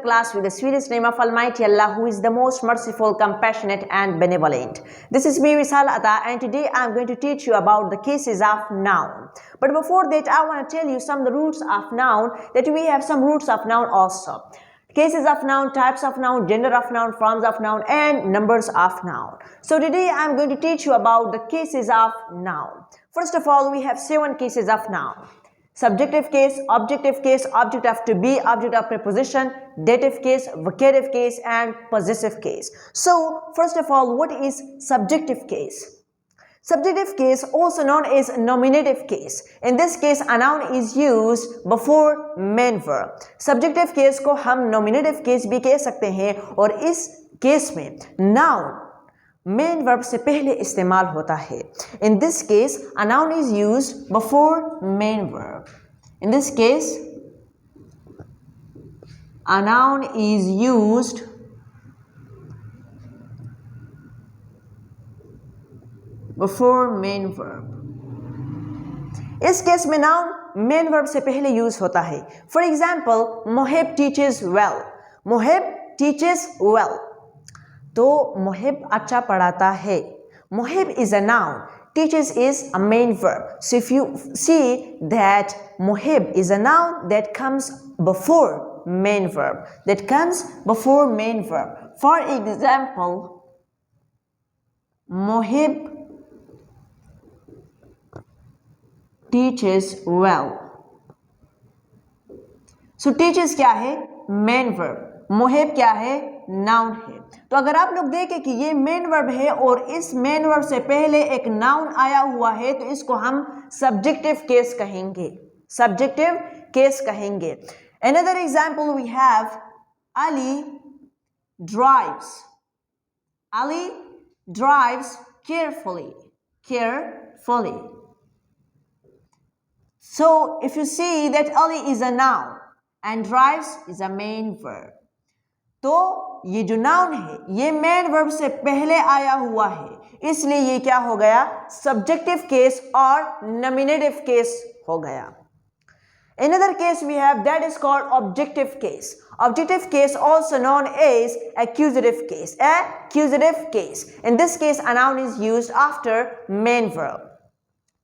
class with the sweetest name of Almighty Allah, who is the most merciful, compassionate and benevolent. This is me, Wisal Atta, and today I am going to teach you about the cases of noun. But before that, I want to tell you some of the roots of noun, that we have some roots of noun also. Cases of noun, types of noun, gender of noun, forms of noun and numbers of noun. So today I am going to teach you about the cases of noun. First of all, we have 7 cases of noun. Subjective case, object of to be, object of preposition, dative case, vocative case and possessive case. So first of all, what is subjective case? Subjective case, also known as nominative case. In this case, a noun is used before main verb. Subjective case को हम nominative case भी कह सकते हैं और इस case में noun main verb से पहले इस्तेमाल होता है. In this case, a noun is used before main verb. In this case, a noun is used before main verb. इस केस में noun main verb से पहले यूज होता है. For example, Mohib teaches well. Mohib teaches well. तो मोहिब अच्छा पढ़ाता है. Mohib is a noun. Teaches is a main verb. So if you see that Mohib is a noun that comes before main verb. That comes before main verb. For example, Mohib teaches well. So teaches क्या है? Main verb. Mohib क्या है? Noun है. तो अगर आप लोग देखें कि ये मेन वर्ब है और इस मेन वर्ब से पहले एक नाउन आया हुआ है, तो इसको हम सब्जेक्टिव केस कहेंगे. सब्जेक्टिव केस कहेंगे. Another example we have Ali drives. Ali drives carefully. Carefully. So if you see that Ali is a noun and drives is a main verb. तो ये जो नाउन है ये मेन वर्ब से पहले आया हुआ है, इसलिए ये क्या हो गया? सब्जेक्टिव केस और नॉमिनेटिव केस हो गया. Another case we have that is called objective case. Objective case also known as accusative case. Accusative case. In this case a noun is used after main verb.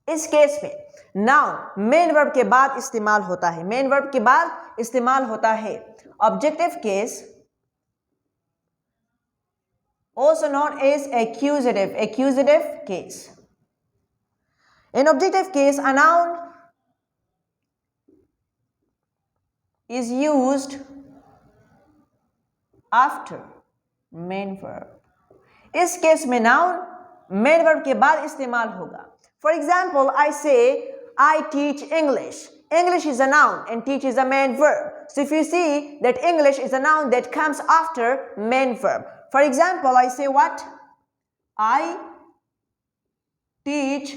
इस case में noun main verb के बाद इस्तेमाल होता है. main verb के बाद इस्तेमाल होता है. Objective case also known as accusative case. In objective case, a noun is used after main verb. इस केस में noun main verb के बाद इस्तेमाल होगा. For example, I say I teach English. English is a noun and teach is a main verb. So if you see that English is a noun that comes after main verb. For example, I say what? I teach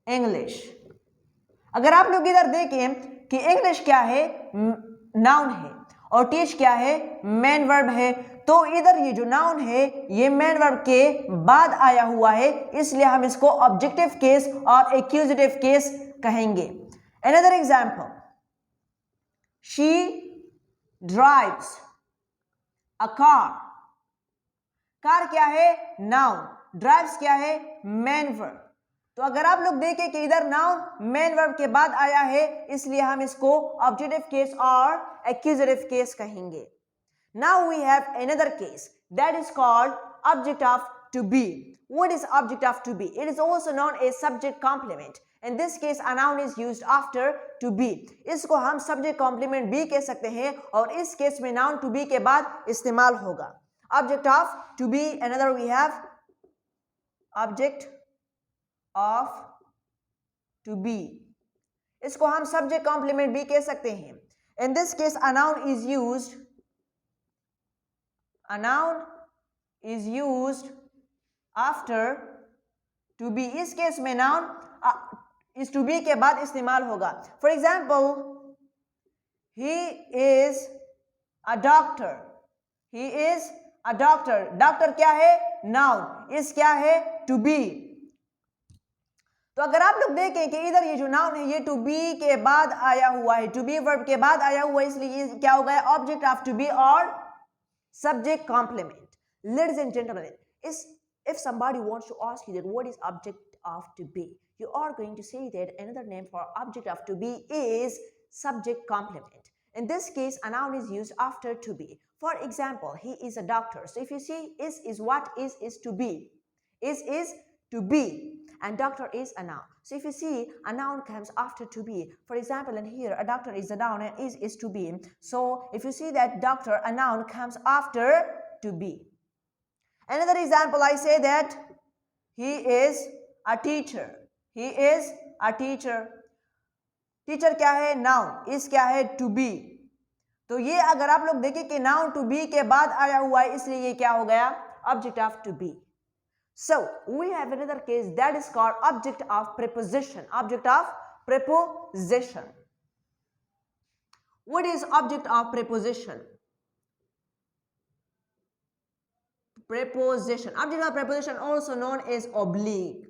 English. अगर आप लोग इधर देखें कि English क्या है? Noun है और teach क्या है? मेन वर्ब है. तो इधर ये जो नाउन है ये मेन वर्ब के बाद आया हुआ है, इसलिए हम इसको ऑब्जेक्टिव केस और एक्यूजेटिव केस कहेंगे. Another example, she drives a car. Car क्या है? नाउन. ड्राइव्स क्या है? Main verb. तो अगर आप लोग देखें कि इधर नाउन मेन वर्ब के बाद आया है, इसलिए हम इसको ऑब्जेक्टिव केस और एक्यूजेटिव केस कहेंगे. Now we have another case that is called object of to be. What is object of to be? It is also known as subject complement. In this case, a noun is used after to be. इसको हम subject complement भी कह सकते हैं और इस case में noun to be के बाद इस्तेमाल होगा. Object of to be. Another we have object of to be. इसको हम subject complement भी कह सकते हैं. In this case, a noun is used. A noun is used after to be. इस केस में noun इस to be के बाद इस्तेमाल होगा. For example, he is a doctor. He is a doctor. Doctor क्या है? Noun. इस क्या है? To be. तो अगर आप लोग देखें कि इधर ये जो नाउन है ये टू बी के बाद आया हुआ है, टू बी वर्ब के बाद आया हुआ है, इसलिए ये क्या हो गया, ऑब्जेक्ट ऑफ टू बी और subject complement. Ladies and gentlemen, if somebody wants to ask you that what is object of to be, you are going to say that another name for object of to be is subject complement. In this case, a noun is used after to be. For example, he is a doctor. So if you see is what is to be. Is to be, and doctor is a noun. So if you see a noun comes after to be, for example in here a doctor is a noun and is to be. So if you see that doctor, a noun comes after to be. Another example, I say that he is a teacher. He is a teacher. Teacher क्या है, noun, is क्या है, to be. तो ये अगर आप लोग देखें कि नाउन टू बी के बाद आया हुआ है, इसलिए ये क्या हो गया, object of to be. So we have another case that is called object of preposition. Object of preposition. What is object of preposition? Preposition. Object of preposition also known as oblique.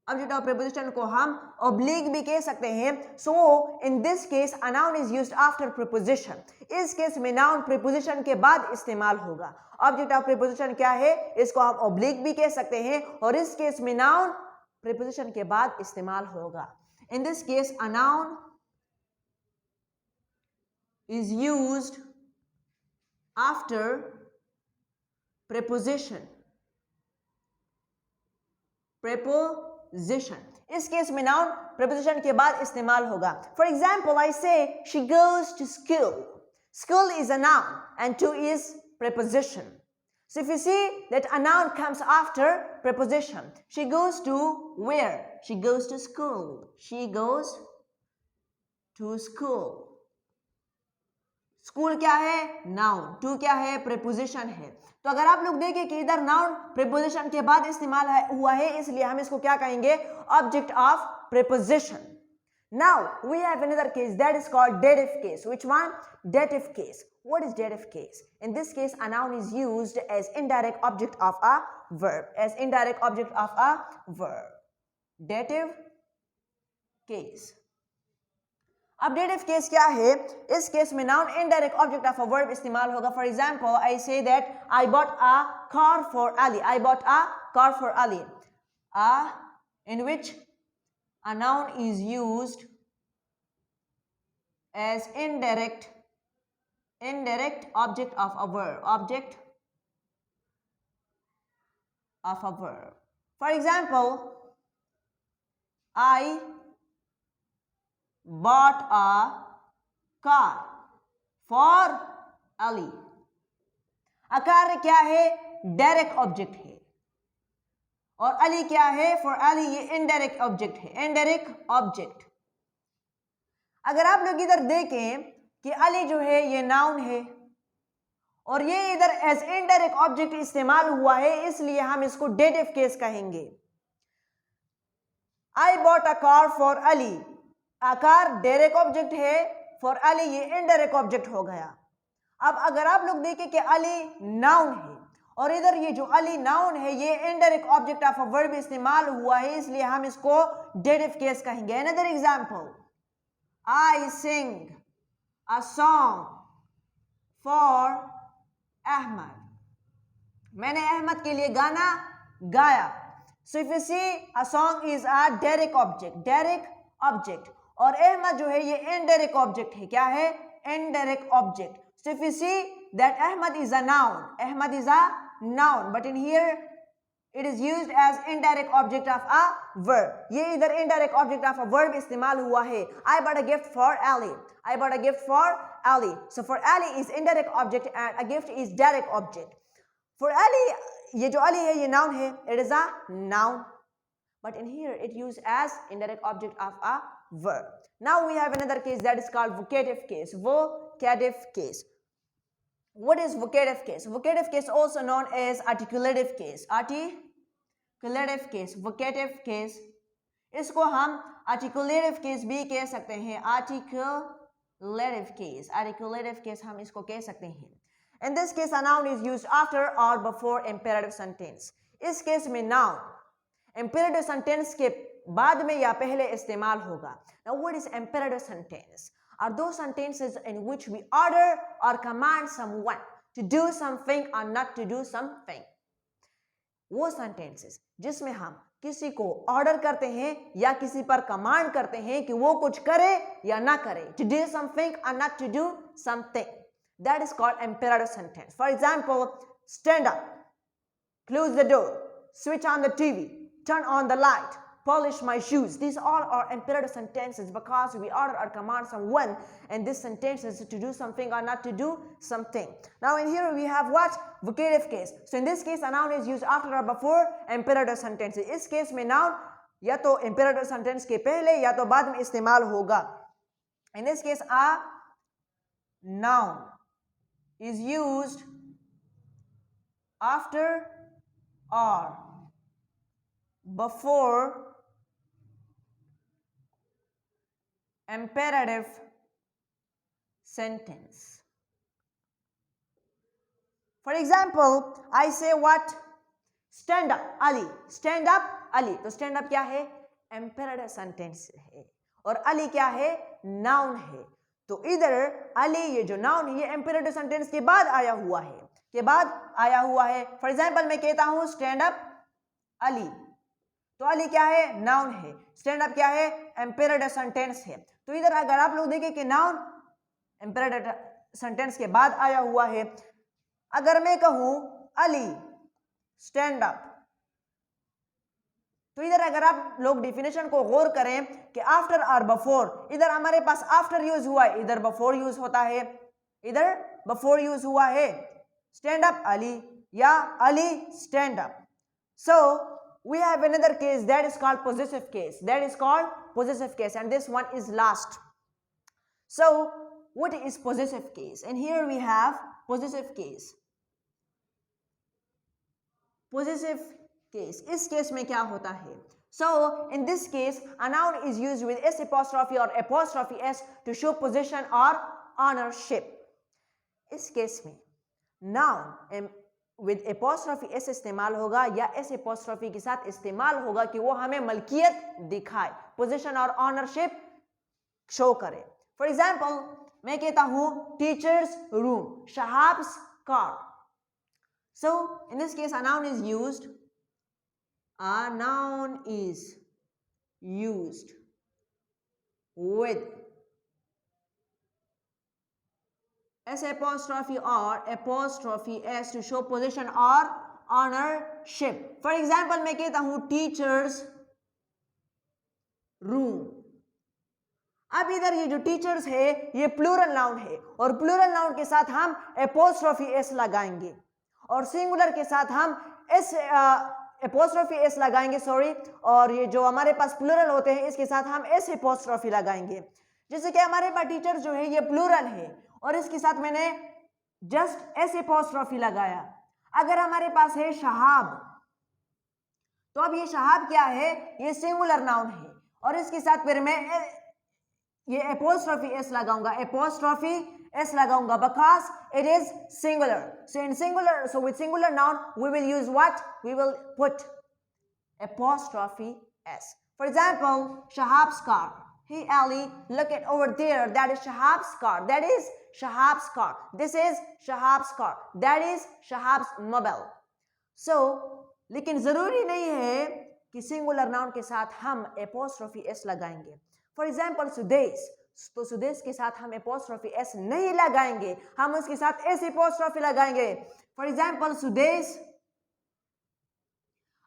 Object of preposition को हम oblique भी कह सकते हैं. So in this case a noun is used after preposition. इस case में noun preposition के बाद इस्तेमाल होगा. Object of preposition क्या है, इसको हम oblique भी कह सकते हैं, और इस केस में noun preposition के बाद इस्तेमाल होगा. In this case a noun is used after preposition. Preposition. इस केस में नाउन preposition के बाद इस्तेमाल होगा. For example, I say she goes to school. School is a noun and to is preposition. So if you see that a noun comes after preposition, she goes to where? She goes to school. She goes to school. School क्या है, noun, to क्या है, preposition है. तो अगर आप लोग देखें कि इधर नाउन प्रीपोजिशन के बाद इस्तेमाल हुआ है, इसलिए हम इसको क्या कहेंगे, object of preposition. Now we have another case that is called dative case. Which one, dative case. What is dative case? In this case a noun is used as indirect object of a verb. As indirect object of a verb. Dative case. अब dative case क्या है, इस case में noun indirect object of a verb इस्तेमाल होगा. For example I say that I bought a car for Ali. I bought a car for Ali. In which a noun is used as indirect object of a verb. Object of a verb. For example, I bought a car for Ali. a car क्या है, direct object है, और अली क्या है, for Ali ये indirect object है. Indirect object. अगर आप लोग इधर देखें कि अली जो है ये नाउन है और ये इधर एज इनडायरेक्ट ऑब्जेक्ट इस्तेमाल हुआ है, इसलिए हम इसको डेटिव केस कहेंगे. आई bought a car for Ali. a car direct object है, फॉर अली ये इनडायरेक्ट ऑब्जेक्ट हो गया. अब अगर आप लोग देखें कि अली नाउन है और इधर ये जो अली नाउन है ये indirect object of a verb इस्तेमाल हुआ है, इसलिए हम इसको डेटिव केस कहेंगे. Another example, I sing a song for Ahmad. मैंने अहमद के लिए गाना गाया. So if you see a song is a direct object. Direct object. और अहमद जो है ये इनडायरेक्ट ऑब्जेक्ट है. क्या है, indirect object. So if you see that Ahmad is a noun, Ahmad is a noun, but in here it is used as indirect object of a verb. ये इधर indirect object of a verb इस्तेमाल हुआ है. I bought a gift for Ali. I bought a gift for Ali. So for Ali is indirect object and a gift is direct object. For Ali, ये जो Ali है ये noun है, it is a noun, but in here it used as indirect object of a verb. Now we have another case that is called vocative case. Vocative case. What is vocative case? Vocative case also known as articulative case. Articulative case. Vocative case. इसको हम articulative case भी कह सकते हैं. Articulative case. Articulative case हम इसको कह सकते हैं. In this case, a noun is used after or before imperative sentence. इस केस में noun imperative sentence के बाद में या पहले इस्तेमाल होगा. Now what is imperative sentence? Are those sentences in which we order or command someone to do something or not to do something. वो sentences जिसमें हम किसी को ऑर्डर करते हैं या किसी पर कमांड करते हैं कि वो कुछ करे या ना करे, to do something or not to do something, that is called imperative sentence. For example, stand up, close the door, switch on the TV, turn on the light, polish my shoes. These all are imperative sentences because we order or command someone, and this sentence is to do something or not to do something. Now in here we have what? Vocative case. So in this case a noun is used after or before imperative sentence. इस case में noun या तो imperative sentence के पहले या तो बाद में इस्तेमाल होगा. In this case a noun is used after or before imperative sentence. For example, I say what? Stand up, Ali. Stand up, Ali. तो stand up क्या है? Imperative sentence है. और Ali क्या है? Noun है. तो इधर Ali ये जो noun है ये imperative sentence के बाद आया हुआ है. के बाद आया हुआ है. For example, मैं कहता हूँ stand up, Ali. तो अली क्या है? नाउन है. स्टैंड अप क्या है? इंपेरेटिव सेंटेंस है. तो इधर अगर आप लोग देखें कि नाउन इंपेरेटिव सेंटेंस के बाद आया हुआ है. अगर मैं कहूं अली स्टैंड अप, तो इधर अगर आप लोग डिफिनेशन को गौर करें कि आफ्टर और बिफोर, इधर हमारे पास आफ्टर यूज हुआ है, इधर बिफोर यूज होता है, इधर बिफोर यूज हुआ है. स्टैंड अप अली या Ali stand up. So we have another case that is called possessive case. That is called possessive case, and this one is last. So what is possessive case? And here we have possessive case. Possessive case, इस case में क्या होता है? So in this case a noun is used with s apostrophe or apostrophe s to show possession or ownership. इस case में noun with apostrophe s इस्तेमाल होगा या s apostrophe के साथ इस्तेमाल होगा कि वो हमें मलकियत दिखाए, पोजीशन और ऑनरशिप शो करे. फॉर एग्जाम्पल मैं कहता हूं teacher's room, Shahab's car. So in this case a noun is used with s apostrophe or apostrophe s to show position or ownership. For example, मैं कहता हूं teachers room. अब इधर ये जो teachers है ये plural noun है और plural noun के साथ हम apostrophe s लगाएंगे और singular के साथ हम s apostrophe s लगाएंगे, सॉरी, और ये जो हमारे पास plural होते हैं इसके साथ हम s apostrophe लगाएंगे. जैसे कि हमारे पास टीचर जो है ये प्लूरल है और इसके साथ मैंने जस्ट एस एपोस्ट्रोफी लगाया. अगर हमारे पास है शहाब, तो अब ये शहाब क्या है? ये सिंगुलर नाउन है और इसके साथ फिर मैं ये एपोस्ट्रोफी एस लगाऊंगा, एपोस्ट्रोफी एस लगाऊंगा because it is singular. So in singular, so with singular noun we will use what? We will put apostrophe S. For example Shahab's car. Hey Ali, look at over there. That is Shahab's car. That is Shahab's car. This is Shahab's car. That is Shahab's mobile. So, लेकिन जरूरी नहीं है कि singular noun के साथ हम apostrophe s लगाएंगे. For example, Sudesh. तो सुदेश के साथ हम apostrophe s नहीं लगाएंगे, हम उसके साथ s apostrophe लगाएंगे. For example, Sudesh.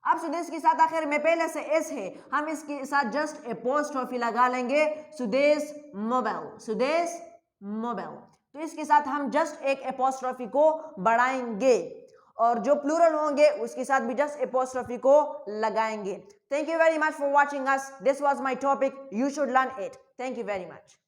अब सुदेश के साथ आखिर में पहले से एस है, हम इसके साथ जस्ट एपोस्ट्रोफी लगा लेंगे, सुदेश मोबाइल, सुदेश मोबाइल. तो इसके साथ हम जस्ट एक एपोस्ट्रोफी को बढ़ाएंगे और जो प्लूरल होंगे उसके साथ भी जस्ट एपोस्ट्रोफी को लगाएंगे. Thank you very much for watching us. This was my topic. You should learn it. Thank you very much.